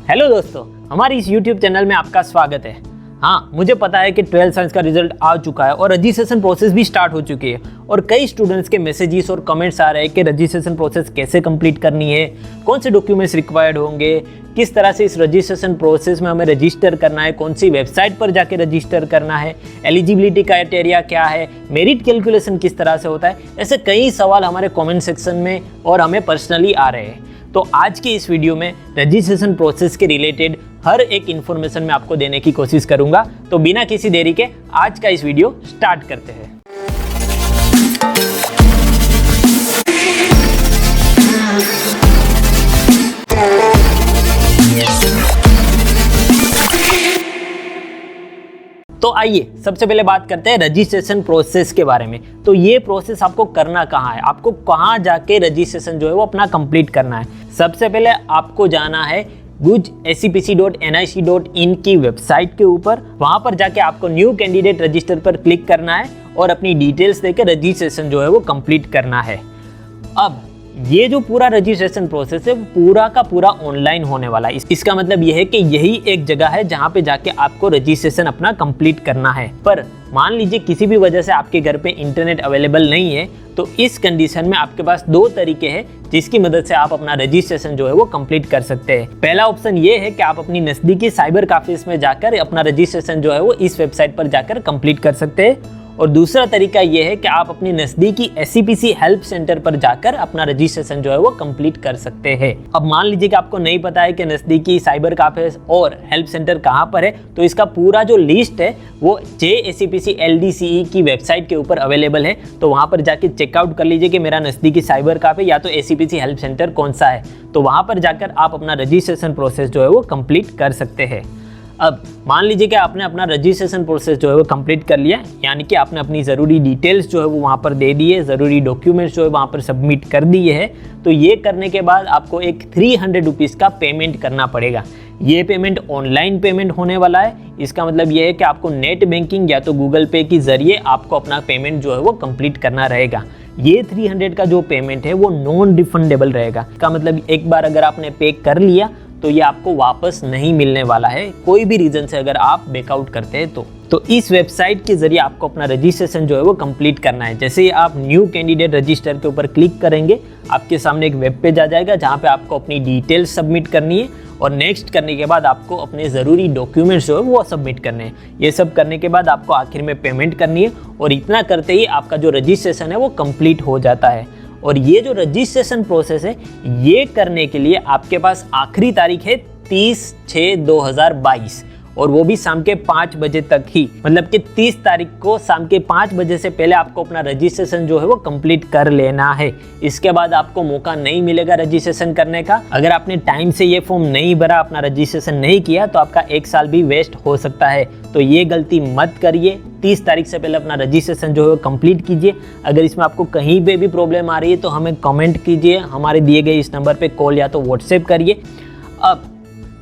Hello दोस्तों, हमारी इस YouTube चैनल में आपका स्वागत है। हाँ, मुझे पता है कि 12th साइंस का रिजल्ट आ चुका है और रजिस्ट्रेशन प्रोसेस भी स्टार्ट हो चुकी है और कई स्टूडेंट्स के मैसेजेस और कमेंट्स आ रहे हैं कि रजिस्ट्रेशन प्रोसेस कैसे कंप्लीट करनी है, कौन से डॉक्यूमेंट्स रिक्वायर्ड होंगे, किस तरह से इस रजिस्ट्रेशन प्रोसेस में हमें रजिस्टर करना है, कौन सी वेबसाइट पर जाके रजिस्टर करना है, एलिजिबिलिटी क्राइटेरिया क्या है, मेरिट कैलकुलेशन किस तरह से होता है। ऐसे कई सवाल हमारे कॉमेंट सेक्शन में और हमें पर्सनली आ रहे हैं। तो आज की इस वीडियो में रजिस्ट्रेशन प्रोसेस के रिलेटेड हर एक इन्फॉर्मेशन मैं आपको देने की कोशिश करूंगा। तो बिना किसी देरी के आज का इस वीडियो स्टार्ट करते हैं। तो आइए सबसे पहले बात करते हैं रजिस्ट्रेशन प्रोसेस के बारे में। तो ये प्रोसेस आपको करना कहाँ है, आपको कहाँ जाके रजिस्ट्रेशन जो है वो अपना कंप्लीट करना है। सबसे पहले आपको जाना है guj.scpc.nic.in की वेबसाइट के ऊपर। वहाँ पर जाके आपको न्यू कैंडिडेट रजिस्टर पर क्लिक करना है और अपनी डिटेल्स देकर रजिस्ट्रेशन जो है वो कंप्लीट करना है। अब ये जो पूरा रजिस्ट्रेशन प्रोसेस है वो पूरा का पूरा ऑनलाइन होने वाला है। इसका मतलब ये है कि यही एक जगह है जहाँ पे जाके आपको रजिस्ट्रेशन अपना कंप्लीट करना है। पर मान लीजिए किसी भी वजह से आपके घर पे इंटरनेट अवेलेबल नहीं है, तो इस कंडीशन में आपके पास दो तरीके हैं जिसकी मदद से आप अपना रजिस्ट्रेशन जो है वो कंप्लीट कर सकते हैं। पहला ऑप्शन ये है कि आप अपनी नज़दीकी साइबर कैफेज में जाकर अपना रजिस्ट्रेशन जो है वो इस वेबसाइट पर जाकर कंप्लीट कर सकते हैं। और दूसरा तरीका ये है कि आप अपनी नज़दीकी SCPC हेल्प सेंटर पर जाकर अपना रजिस्ट्रेशन जो है वो कंप्लीट कर सकते हैं। अब मान लीजिए कि आपको नहीं पता है कि नज़दीकी साइबर कैफे और हेल्प सेंटर कहाँ पर है, तो इसका पूरा जो लिस्ट है वो JSCPC LDCE की वेबसाइट के ऊपर अवेलेबल है। तो वहाँ पर जाके चेकआउट कर लीजिए कि मेरा नज़दीकी साइबर कैफे या तो SCPC हेल्प सेंटर कौन सा है। तो वहाँ पर जाकर आप अपना रजिस्ट्रेशन प्रोसेस जो है वो कंप्लीट कर सकते हैं। अब मान लीजिए कि आपने अपना रजिस्ट्रेशन प्रोसेस जो है वो कंप्लीट कर लिया, यानी कि आपने अपनी ज़रूरी डिटेल्स जो है वो वहाँ पर दे दी है, ज़रूरी डॉक्यूमेंट्स जो है वहाँ पर सबमिट कर दिए है। तो ये करने के बाद आपको एक 300 रुपीज़ का पेमेंट करना पड़ेगा। ये पेमेंट ऑनलाइन पेमेंट होने वाला है। इसका मतलब ये है कि आपको नेट बैंकिंग या तो गूगल पे के ज़रिए आपको अपना पेमेंट जो है वो कंप्लीट करना रहेगा। ये 300 का जो पेमेंट है वो नॉन रिफंडेबल रहेगा। इसका मतलब एक बार अगर आपने पे कर लिया तो ये आपको वापस नहीं मिलने वाला है, कोई भी रीज़न से अगर आप बैकआउट करते हैं तो इस वेबसाइट के ज़रिए आपको अपना रजिस्ट्रेशन जो है वो कंप्लीट करना है। जैसे ही आप न्यू कैंडिडेट रजिस्टर के ऊपर क्लिक करेंगे, आपके सामने एक वेब पेज आ जाएगा जहाँ पे आपको अपनी डिटेल्स सबमिट करनी है और नेक्स्ट करने के बाद आपको अपने ज़रूरी डॉक्यूमेंट्स जो है वो सबमिट करने हैं। ये सब करने के बाद आपको आखिर में पेमेंट करनी है और इतना करते ही आपका जो रजिस्ट्रेशन है वो कंप्लीट हो जाता है। और ये जो रजिस्ट्रेशन प्रोसेस है ये करने के लिए आपके पास आखिरी तारीख है 30/6/2022 और वो भी शाम के 5 बजे तक ही। मतलब कि 30 तारीख को शाम के 5 बजे से पहले आपको अपना रजिस्ट्रेशन जो है वो कंप्लीट कर लेना है। इसके बाद आपको मौका नहीं मिलेगा रजिस्ट्रेशन करने का। अगर आपने टाइम से ये फॉर्म नहीं भरा, अपना रजिस्ट्रेशन नहीं किया, तो आपका 1 साल भी वेस्ट हो सकता है। तो ये गलती मत करिए। 30 तारीख से पहले अपना रजिस्ट्रेशन जो है वो कंप्लीट कीजिए। अगर इसमें आपको कहीं पे भी प्रॉब्लम आ रही है तो हमें कमेंट कीजिए, हमारे दिए गए इस नंबर पे कॉल या तो व्हाट्सएप करिए। अब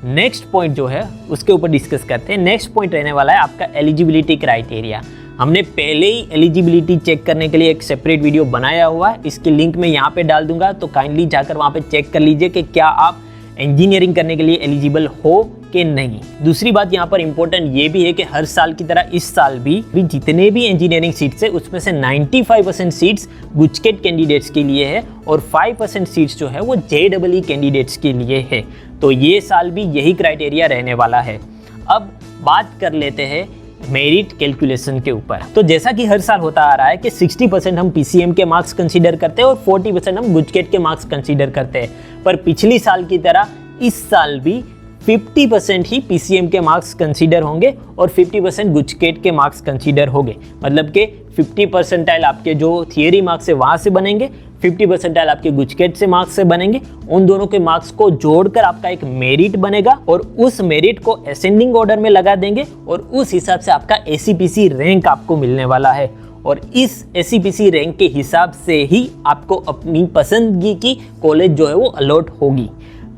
नेक्स्ट पॉइंट जो है उसके ऊपर डिस्कस करते हैं। नेक्स्ट पॉइंट रहने वाला है आपका एलिजिबिलिटी क्राइटेरिया। हमने पहले ही एलिजिबिलिटी चेक करने के लिए एक सेपरेट वीडियो बनाया हुआ है, इसकी लिंक मैं यहाँ पे डाल दूंगा। तो काइंडली जाकर वहाँ पे चेक कर लीजिए कि क्या आप इंजीनियरिंग करने के लिए एलिजिबल हो कि नहीं। दूसरी बात यहाँ पर इंपॉर्टेंट ये भी है कि हर साल की तरह इस साल भी जितने भी इंजीनियरिंग सीट्स है उसमें से 95% सीट्स गुजकेट कैंडिडेट्स के लिए है और 5% सीट्स जो है वो JEE कैंडिडेट्स के लिए है। तो ये साल भी यही क्राइटेरिया रहने वाला है। अब बात कर लेते हैं मेरिट कैलकुलेशन के ऊपर। तो जैसा कि हर साल होता आ रहा है कि 60% हम PCM के मार्क्स कंसीडर करते हैं और 40% हम गुजकेट के मार्क्स कंसीडर करते हैं। पर पिछली साल की तरह इस साल भी 50% ही PCM के मार्क्स कंसीडर होंगे और 50% गुजकेट के मार्क्स कंसीडर होंगे। मतलब कि 50 परसेंटाइल आपके जो थियरी मार्क्स है वहाँ से बनेंगे, 50 परसेंटाइल आपके गुजकेट से मार्क्स से बनेंगे। उन दोनों के मार्क्स को जोड़कर आपका एक मेरिट बनेगा और उस मेरिट को असेंडिंग ऑर्डर में लगा देंगे और उस हिसाब से आपका SCPC रैंक आपको मिलने वाला है। और इस SCPC रैंक के हिसाब से ही आपको अपनी पसंदगी की कॉलेज जो है वो अलॉट होगी।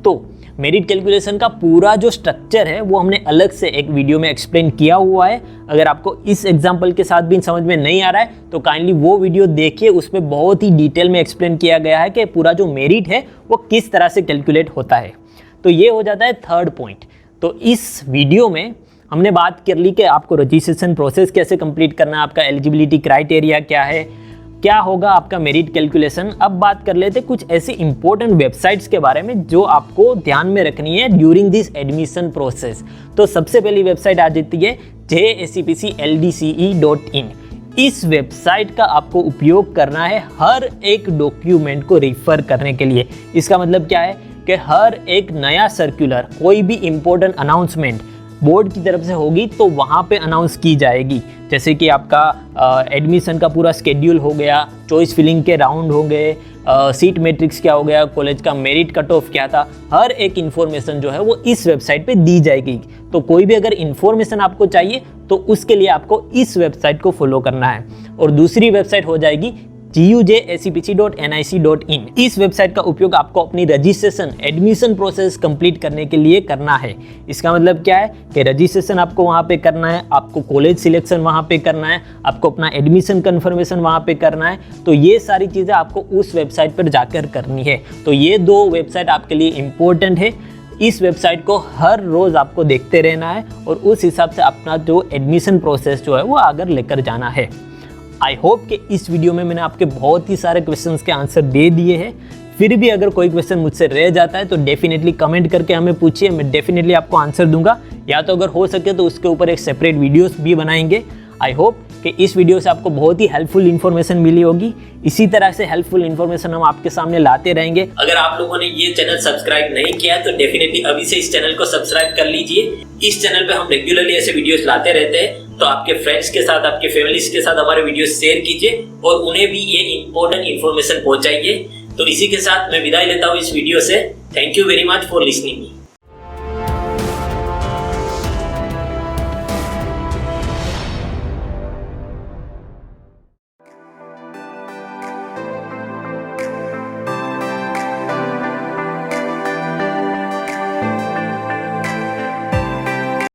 तो मेरिट कैलकुलेशन का पूरा जो स्ट्रक्चर है वो हमने अलग से एक वीडियो में एक्सप्लेन किया हुआ है। अगर आपको इस एग्जांपल के साथ भी समझ में नहीं आ रहा है तो काइंडली वो वीडियो देखिए, उसमें बहुत ही डिटेल में एक्सप्लेन किया गया है कि पूरा जो मेरिट है वो किस तरह से कैलकुलेट होता है। तो ये हो जाता है थर्ड पॉइंट। तो इस वीडियो में हमने बात कर ली कि आपको रजिस्ट्रेशन प्रोसेस कैसे कंप्लीट करना है, आपका एलिजिबिलिटी क्राइटेरिया क्या है, क्या होगा आपका मेरिट कैलकुलेशन। अब बात कर लेते कुछ ऐसी इंपॉर्टेंट वेबसाइट्स के बारे में जो आपको ध्यान में रखनी है ड्यूरिंग दिस एडमिशन प्रोसेस। तो सबसे पहली वेबसाइट आ जाती है JACPCLDCE.in। इस वेबसाइट का आपको उपयोग करना है हर एक डॉक्यूमेंट को रिफर करने के लिए। इसका मतलब क्या है कि हर एक नया सर्कुलर, कोई भी इंपॉर्टेंट अनाउंसमेंट बोर्ड की तरफ से होगी तो वहाँ पे अनाउंस की जाएगी। जैसे कि आपका एडमिशन का पूरा स्केड्यूल हो गया, चॉइस फिलिंग के राउंड हो गए, सीट मैट्रिक्स क्या हो गया, कॉलेज का मेरिट कट ऑफ क्या था, हर एक इन्फॉर्मेशन जो है वो इस वेबसाइट पे दी जाएगी। तो कोई भी अगर इन्फॉर्मेशन आपको चाहिए तो उसके लिए आपको इस वेबसाइट को फॉलो करना है। और दूसरी वेबसाइट हो जाएगी GUJACPC.nic.in। इस वेबसाइट का उपयोग आपको अपनी रजिस्ट्रेशन एडमिशन प्रोसेस कंप्लीट करने के लिए करना है। इसका मतलब क्या है कि रजिस्ट्रेशन आपको वहाँ पे करना है, आपको कॉलेज सिलेक्शन वहाँ पे करना है, आपको अपना एडमिशन कंफर्मेशन वहाँ पे करना है। तो ये सारी चीज़ें आपको उस वेबसाइट पर जाकर करनी है। तो ये दो वेबसाइट आपके लिए इम्पोर्टेंट है। इस वेबसाइट को हर रोज़ आपको देखते रहना है और उस हिसाब से अपना जो एडमिशन प्रोसेस जो है वो आगे लेकर जाना है। आई होप कि इस वीडियो में मैंने आपके बहुत ही सारे क्वेश्चंस के आंसर दे दिए हैं। फिर भी अगर कोई क्वेश्चन मुझसे रह जाता है तो डेफिनेटली कमेंट करके हमें पूछिए, मैं डेफिनेटली आपको आंसर दूंगा, या तो अगर हो सके तो उसके ऊपर एक सेपरेट वीडियोस भी बनाएंगे। आई होप कि इस वीडियो से आपको बहुत ही हेल्पफुल इन्फॉर्मेशन मिली होगी। इसी तरह से हेल्पफुल इन्फॉर्मेशन हम आपके सामने लाते रहेंगे। अगर आप लोगों ने ये चैनल सब्सक्राइब नहीं किया तो डेफिनेटली अभी से इस चैनल को सब्सक्राइब कर लीजिए। इस चैनल पे हम रेगुलरली ऐसे वीडियोस लाते रहते हैं, तो आपके फ्रेंड्स के साथ, आपके फैमिलीज के साथ हमारे वीडियोस शेयर कीजिए और उन्हें भी ये इंपॉर्टेंट इन्फॉर्मेशन पहुंचाइए। तो इसी के साथ मैं विदाई लेता हूँ इस वीडियो से। Thank you very much for listening.